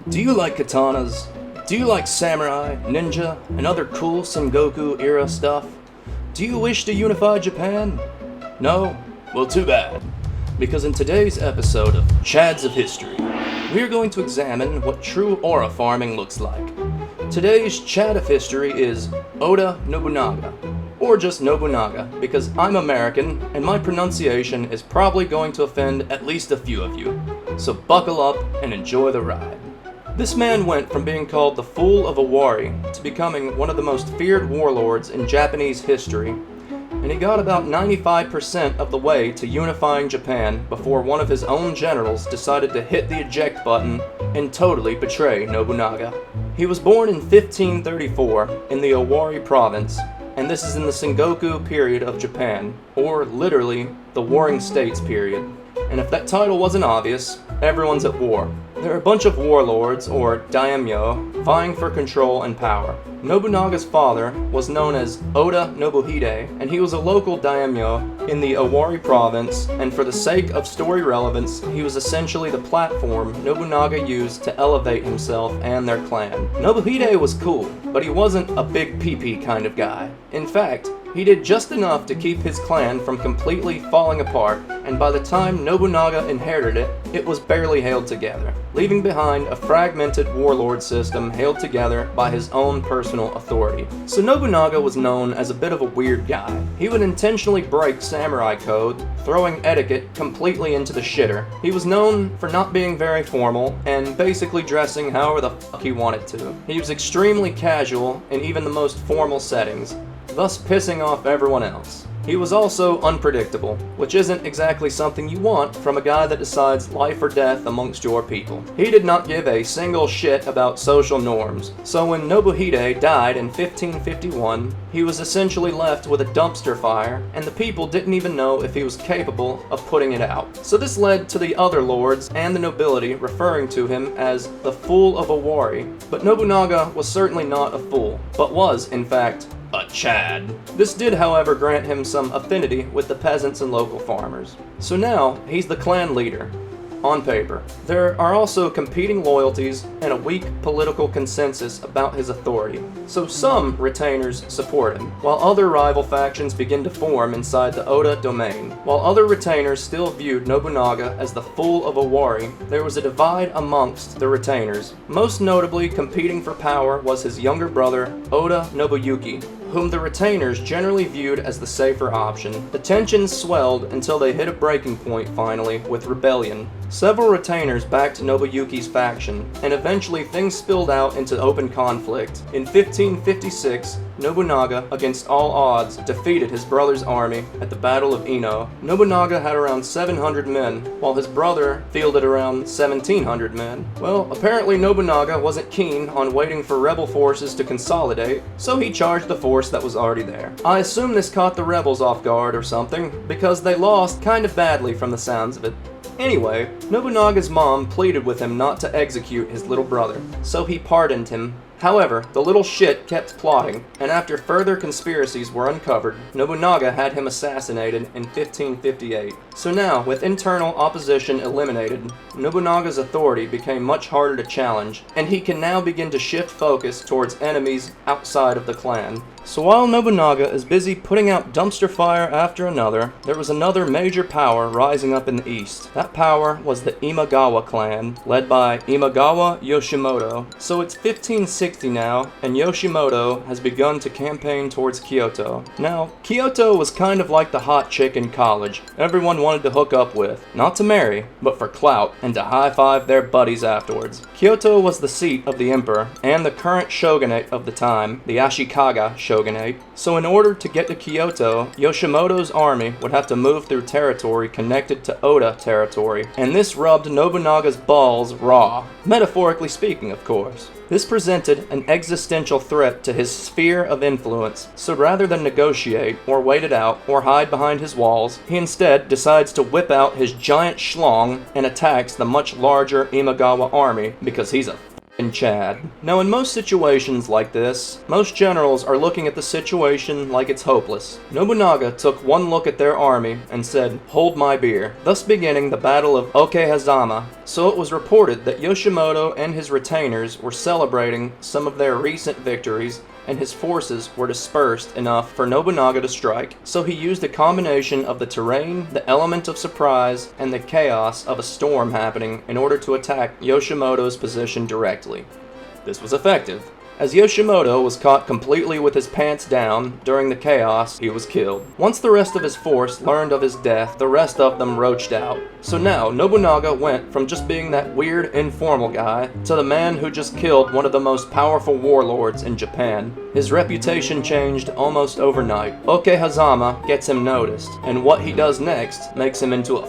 Do you like katanas? Do you like samurai, ninja, and other cool Sengoku era stuff? Do you wish to unify Japan? No? Well, too bad. Because in today's episode of Chads of History, we are going to examine what true aura farming looks like. Today's Chad of History is Oda Nobunaga, or just Nobunaga, because I'm American and my pronunciation is probably going to offend at least a few of you. So buckle up and enjoy the ride. This man went from being called the Fool of Owari to becoming one of the most feared warlords in Japanese history, and he got about 95% of the way to unifying Japan before one of his own generals decided to hit the eject button and totally betray Nobunaga. He was born in 1534 in the Owari province, and this is in the Sengoku period of Japan, or literally the Warring States period. And if that title wasn't obvious, everyone's at war. There are a bunch of warlords, or daimyo, vying for control and power. Nobunaga's father was known as Oda Nobuhide, and he was a local daimyo in the Owari province, and for the sake of story relevance, he was essentially the platform Nobunaga used to elevate himself and their clan. Nobuhide was cool, but he wasn't a big pee-pee kind of guy. In fact, he did just enough to keep his clan from completely falling apart, and by the time Nobunaga inherited it, it was barely held together, leaving behind a fragmented warlord system held together by his own personal authority. So Nobunaga was known as a bit of a weird guy. He would intentionally break samurai code, throwing etiquette completely into the shitter. He was known for not being very formal and basically dressing however the fuck he wanted to. He was extremely casual in even the most formal settings, thus pissing off everyone else. He was also unpredictable, which isn't exactly something you want from a guy that decides life or death amongst your people. He did not give a single shit about social norms, so when Nobuhide died in 1551, he was essentially left with a dumpster fire, and the people didn't even know if he was capable of putting it out. So this led to the other lords and the nobility referring to him as the Fool of Owari, but Nobunaga was certainly not a fool, but was, in fact, a Chad. This did, however, grant him some affinity with the peasants and local farmers. So now, he's the clan leader. On paper. There are also competing loyalties and a weak political consensus about his authority, so some retainers support him, while other rival factions begin to form inside the Oda domain. While other retainers still viewed Nobunaga as the Fool of Owari, there was a divide amongst the retainers. Most notably competing for power was his younger brother, Oda Nobuyuki, whom the retainers generally viewed as the safer option. The tensions swelled until they hit a breaking point finally with rebellion. Several retainers backed Nobuyuki's faction, and eventually things spilled out into open conflict. In 1556, Nobunaga, against all odds, defeated his brother's army at the Battle of Ino. Nobunaga had around 700 men, while his brother fielded around 1,700 men. Well, apparently Nobunaga wasn't keen on waiting for rebel forces to consolidate, so he charged the force that was already there. I assume this caught the rebels off guard or something, because they lost kind of badly from the sounds of it. Anyway, Nobunaga's mom pleaded with him not to execute his little brother, so he pardoned him. However, the little shit kept plotting, and after further conspiracies were uncovered, Nobunaga had him assassinated in 1558. So now, with internal opposition eliminated, Nobunaga's authority became much harder to challenge, and he can now begin to shift focus towards enemies outside of the clan. So while Nobunaga is busy putting out dumpster fire after another, there was another major power rising up in the east. That power was the Imagawa clan, led by Imagawa Yoshimoto. So it's 1560 now, and Yoshimoto has begun to campaign towards Kyoto. Now, Kyoto was kind of like the hot chick in college everyone wanted to hook up with, not to marry, but for clout, and to high-five their buddies afterwards. Kyoto was the seat of the emperor, and the current shogunate of the time, the Ashikaga shogunate. So in order to get to Kyoto, Yoshimoto's army would have to move through territory connected to Oda territory, and this rubbed Nobunaga's balls raw, metaphorically speaking, of course. This presented an existential threat to his sphere of influence, so rather than negotiate, or wait it out, or hide behind his walls, he instead decides to whip out his giant schlong and attacks the much larger Imagawa army because he's a in Chad. Now, in most situations like this, most generals are looking at the situation like it's hopeless. Nobunaga took one look at their army and said, "Hold my beer," thus beginning the Battle of Okehazama. So it was reported that Yoshimoto and his retainers were celebrating some of their recent victories, and his forces were dispersed enough for Nobunaga to strike. So he used a combination of the terrain, the element of surprise, and the chaos of a storm happening in order to attack Yoshimoto's position directly. This was effective. As Yoshimoto was caught completely with his pants down during the chaos, he was killed. Once the rest of his force learned of his death, the rest of them roached out. So now, Nobunaga went from just being that weird, informal guy to the man who just killed one of the most powerful warlords in Japan. His reputation changed almost overnight. Okehazama gets him noticed, and what he does next makes him into a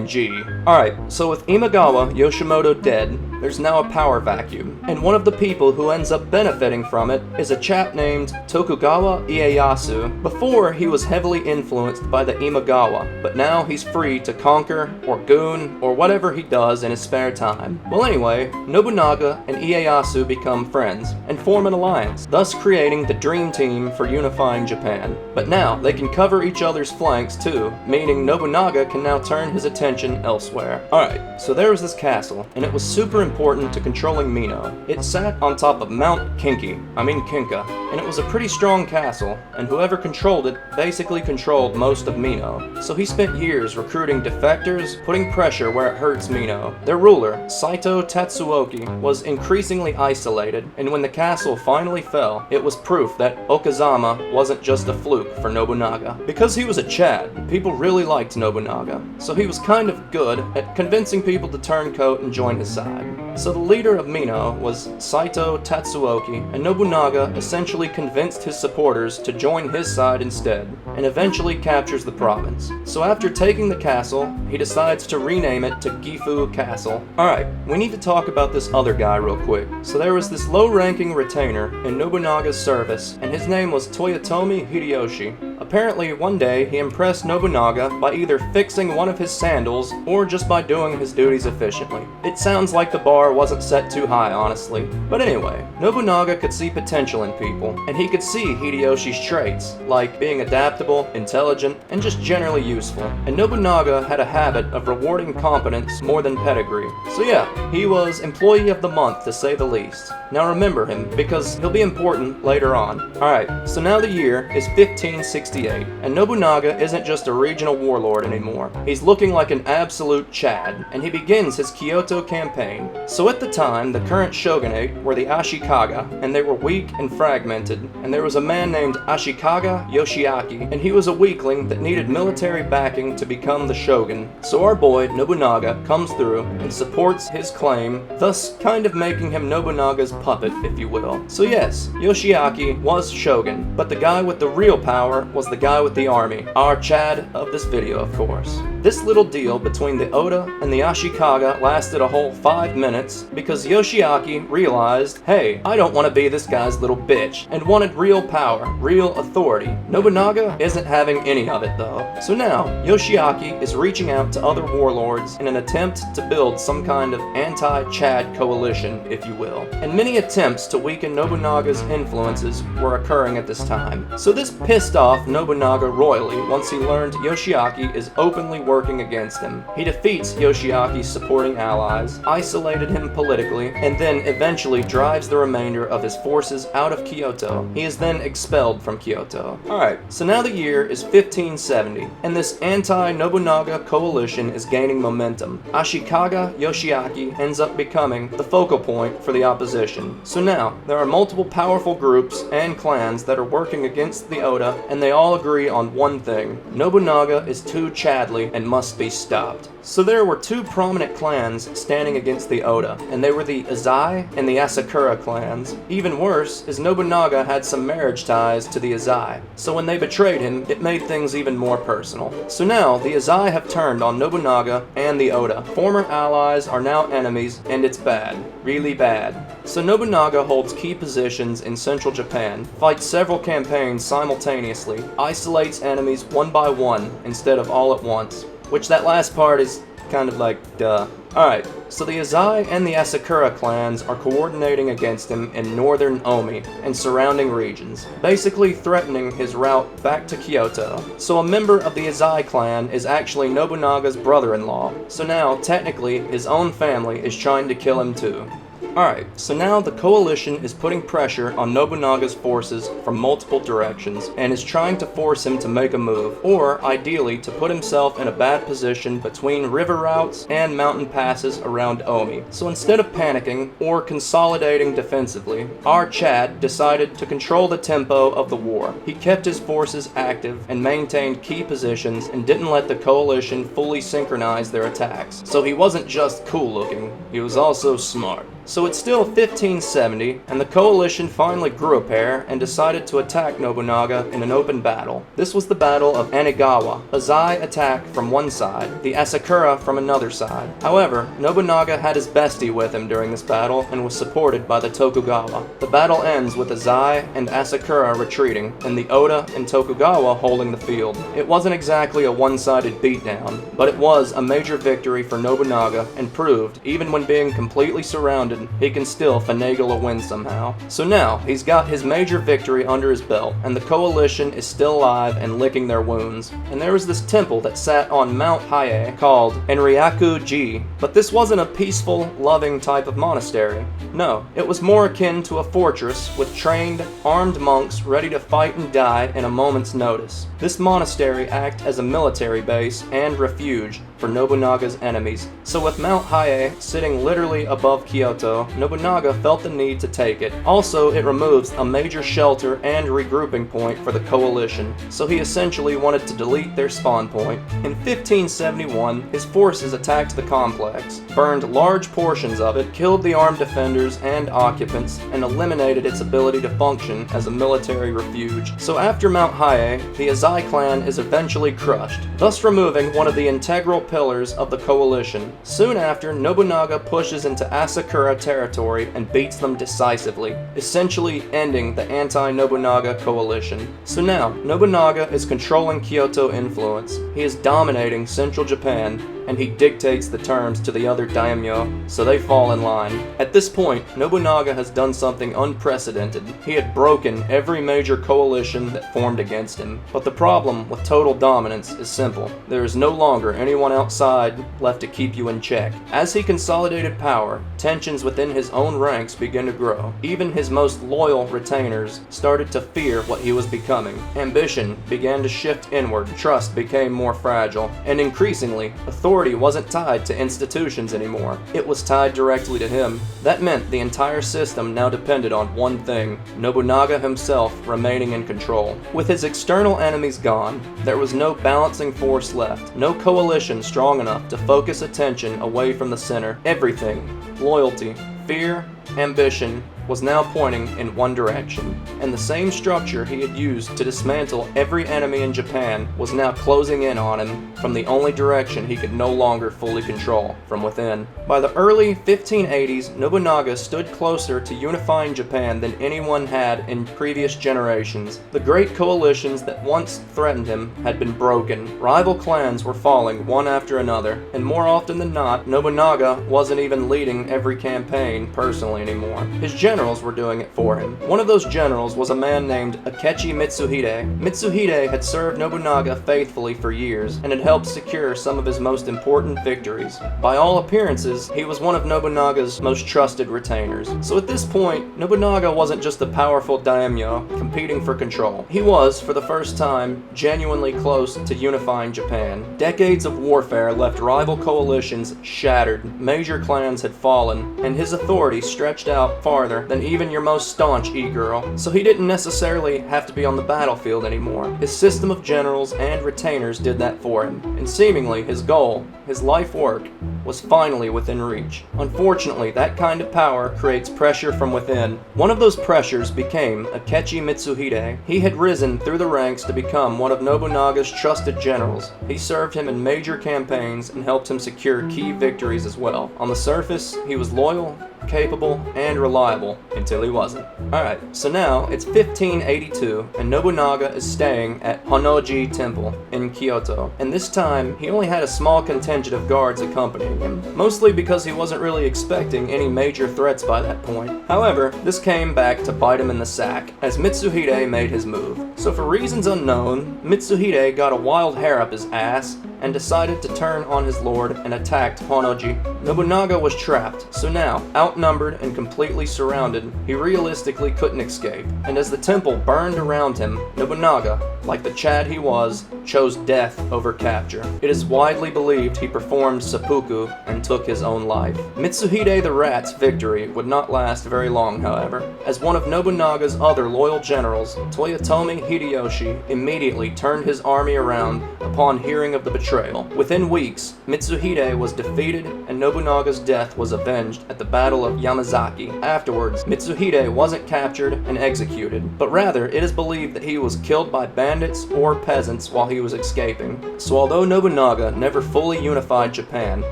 G. Alright, so with Imagawa Yoshimoto dead, there's now a power vacuum, and one of the people who ends up benefiting from it is a chap named Tokugawa Ieyasu. Before, he was heavily influenced by the Imagawa, but now he's free to conquer, or goon, or whatever he does in his spare time. Well anyway, Nobunaga and Ieyasu become friends, and form an alliance, thus creating the dream team for unifying Japan. But now, they can cover each other's flanks too, meaning Nobunaga can now turn his attention elsewhere. Alright, so there was this castle, and it was super important to controlling Mino. It sat on top of Mount Kinka, and it was a pretty strong castle, and whoever controlled it basically controlled most of Mino. So he spent years recruiting defectors, putting pressure where it hurts Mino. Their ruler, Saito Tatsuoki, was increasingly isolated, and when the castle finally fell, it was proof that Okazama wasn't just a fluke for Nobunaga. Because he was a Chad, people really liked Nobunaga, so he was kind of good at convincing people to turn coat and join his side. So the leader of Mino was Saito Tatsuoki, and Nobunaga essentially convinced his supporters to join his side instead, and eventually captures the province. So after taking the castle, he decides to rename it to Gifu Castle. Alright, we need to talk about this other guy real quick. So there was this low-ranking retainer in Nobunaga's service, and his name was Toyotomi Hideyoshi. Apparently, one day, he impressed Nobunaga by either fixing one of his sandals, or just by doing his duties efficiently. It sounds like the bar wasn't set too high, honestly. But anyway, Nobunaga could see potential in people, and he could see Hideyoshi's traits, like being adaptable, intelligent, and just generally useful. And Nobunaga had a habit of rewarding competence more than pedigree. So yeah, he was Employee of the Month, to say the least. Now remember him, because he'll be important later on. Alright, so now the year is 1568, and Nobunaga isn't just a regional warlord anymore. He's looking like an absolute Chad, and he begins his Kyoto campaign. So at the time, the current shogunate were the Ashikaga, and they were weak and fragmented, and there was a man named Ashikaga Yoshiaki, and he was a weakling that needed military backing to become the shogun. So our boy, Nobunaga, comes through and supports his claim, thus kind of making him Nobunaga's puppet, if you will. So yes, Yoshiaki was shogun, but the guy with the real power was the guy with the army, our Chad of this video, of course. This little deal between the Oda and the Ashikaga lasted a whole 5 minutes because Yoshiaki realized, hey, I don't want to be this guy's little bitch, and wanted real power, real authority. Nobunaga isn't having any of it though. So now, Yoshiaki is reaching out to other warlords in an attempt to build some kind of anti-Chad coalition, if you will. And many attempts to weaken Nobunaga's influences were occurring at this time. So this pissed off Nobunaga royally once he learned Yoshiaki is openly working against him. He defeats Yoshiaki's supporting allies, isolated him politically, and then eventually drives the remainder of his forces out of Kyoto. He is then expelled from Kyoto. Alright, so now the year is 1570, and this anti-Nobunaga coalition is gaining momentum. Ashikaga Yoshiaki ends up becoming the focal point for the opposition. So now, there are multiple powerful groups and clans that are working against the Oda, and they all agree on one thing: Nobunaga is too Chadly and must be stopped. So there were two prominent clans standing against the Oda, and they were the Azai and the Asakura clans. Even worse is Nobunaga had some marriage ties to the Azai, so when they betrayed him, it made things even more personal. So now, the Azai have turned on Nobunaga and the Oda. Former allies are now enemies, and it's bad. Really bad. So Nobunaga holds key positions in central Japan, fights several campaigns simultaneously, isolates enemies one by one instead of all at once. Which that last part is kind of like, duh. Alright, so the Azai and the Asakura clans are coordinating against him in northern Omi and surrounding regions, basically threatening his route back to Kyoto. So a member of the Azai clan is actually Nobunaga's brother-in-law, so now, technically, his own family is trying to kill him too. Alright, so now the coalition is putting pressure on Nobunaga's forces from multiple directions and is trying to force him to make a move, or ideally to put himself in a bad position between river routes and mountain passes around Omi. So instead of panicking or consolidating defensively, our Chad decided to control the tempo of the war. He kept his forces active and maintained key positions and didn't let the coalition fully synchronize their attacks. So he wasn't just cool looking, he was also smart. So it's still 1570, and the coalition finally grew a pair and decided to attack Nobunaga in an open battle. This was the Battle of Anigawa. Azai attacked from one side, the Asakura from another side. However, Nobunaga had his bestie with him during this battle and was supported by the Tokugawa. The battle ends with Azai and Asakura retreating, and the Oda and Tokugawa holding the field. It wasn't exactly a one-sided beatdown, but it was a major victory for Nobunaga and proved, even when being completely surrounded, he can still finagle a win somehow. So now, he's got his major victory under his belt, and the coalition is still alive and licking their wounds. And there was this temple that sat on Mount Hiei called Enryaku-ji, but this wasn't a peaceful, loving type of monastery. No, it was more akin to a fortress with trained, armed monks ready to fight and die in a moment's notice. This monastery acted as a military base and refuge for Nobunaga's enemies. So with Mount Hiei sitting literally above Kyoto, Nobunaga felt the need to take it. Also, it removes a major shelter and regrouping point for the coalition, so he essentially wanted to delete their spawn point. In 1571, his forces attacked the complex, burned large portions of it, killed the armed defenders and occupants, and eliminated its ability to function as a military refuge. So after Mount Hiei, the Azai clan is eventually crushed, thus removing one of the integral pillars of the coalition. Soon after, Nobunaga pushes into Asakura territory and beats them decisively, essentially ending the anti-Nobunaga coalition. So now, Nobunaga is controlling Kyoto influence. He is dominating central Japan, and he dictates the terms to the other daimyo, so they fall in line. At this point, Nobunaga has done something unprecedented. He had broken every major coalition that formed against him. But the problem with total dominance is simple. There is no longer anyone outside left to keep you in check. As he consolidated power, tensions within his own ranks began to grow. Even his most loyal retainers started to fear what he was becoming. Ambition began to shift inward, trust became more fragile, and increasingly, authority wasn't tied to institutions anymore. It was tied directly to him. That meant the entire system now depended on one thing: Nobunaga himself remaining in control. With his external enemies gone, there was no balancing force left, no coalition strong enough to focus attention away from the center. Everything, loyalty, fear, ambition, was now pointing in one direction, and the same structure he had used to dismantle every enemy in Japan was now closing in on him from the only direction he could no longer fully control, from within. By the early 1580s, Nobunaga stood closer to unifying Japan than anyone had in previous generations. The great coalitions that once threatened him had been broken. Rival clans were falling one after another, and more often than not, Nobunaga wasn't even leading every campaign personally anymore. His generals were doing it for him. One of those generals was a man named Akechi Mitsuhide. Mitsuhide had served Nobunaga faithfully for years and had helped secure some of his most important victories. By all appearances, he was one of Nobunaga's most trusted retainers. So at this point, Nobunaga wasn't just a powerful daimyo competing for control. He was, for the first time, genuinely close to unifying Japan. Decades of warfare left rival coalitions shattered, major clans had fallen, and his authority stretched out farther than even your most staunch e-girl, so he didn't necessarily have to be on the battlefield anymore. His system of generals and retainers did that for him, and seemingly his goal, his life work, was finally within reach. Unfortunately, that kind of power creates pressure from within. One of those pressures became Akechi Mitsuhide. He had risen through the ranks to become one of Nobunaga's trusted generals. He served him in major campaigns and helped him secure key victories as well. On the surface, he was loyal, capable, and reliable until he wasn't. Alright, so now it's 1582 and Nobunaga is staying at Honnoji Temple in Kyoto, and this time he only had a small contingent of guards accompanying him, mostly because he wasn't really expecting any major threats by that point. However, this came back to bite him in the sack as Mitsuhide made his move. So for reasons unknown, Mitsuhide got a wild hair up his ass and decided to turn on his lord and attacked Honnoji. Nobunaga was trapped, so now, outnumbered and completely surrounded, he realistically couldn't escape. And as the temple burned around him, Nobunaga, like the Chad he was, chose death over capture. It is widely believed he performed seppuku and took his own life. Mitsuhide the Rat's victory would not last very long, however, as one of Nobunaga's other loyal generals, Toyotomi Hideyoshi, immediately turned his army around upon hearing of the betrayal. Within weeks, Mitsuhide was defeated and Nobunaga's death was avenged at the Battle of Yamazaki. Afterwards, Mitsuhide wasn't captured and executed, but rather it is believed that he was killed by bandits or peasants while he was escaping. So although Nobunaga never fully unified Japan,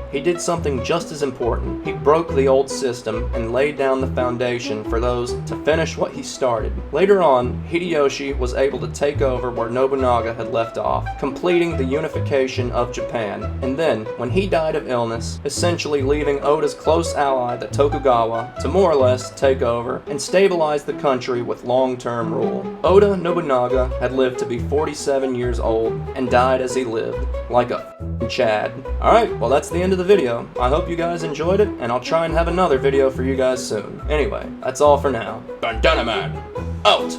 he did something just as important. He broke the old system and laid down the foundation for those to finish what he started. Later on, Hideyoshi was able to take over where Nobunaga had left off, completing the unification of Japan, and then, when he died of illness, essentially leaving Oda's close ally, the Tokugawa, to more or less take over and stabilize the country with long-term rule. Oda Nobunaga had lived to be 47 years old and died as he lived, like a Chad. Alright, well that's the end of the video. I hope you guys enjoyed it, and I'll try and have another video for you guys soon. Anyway, that's all for now. Bandana Man, out!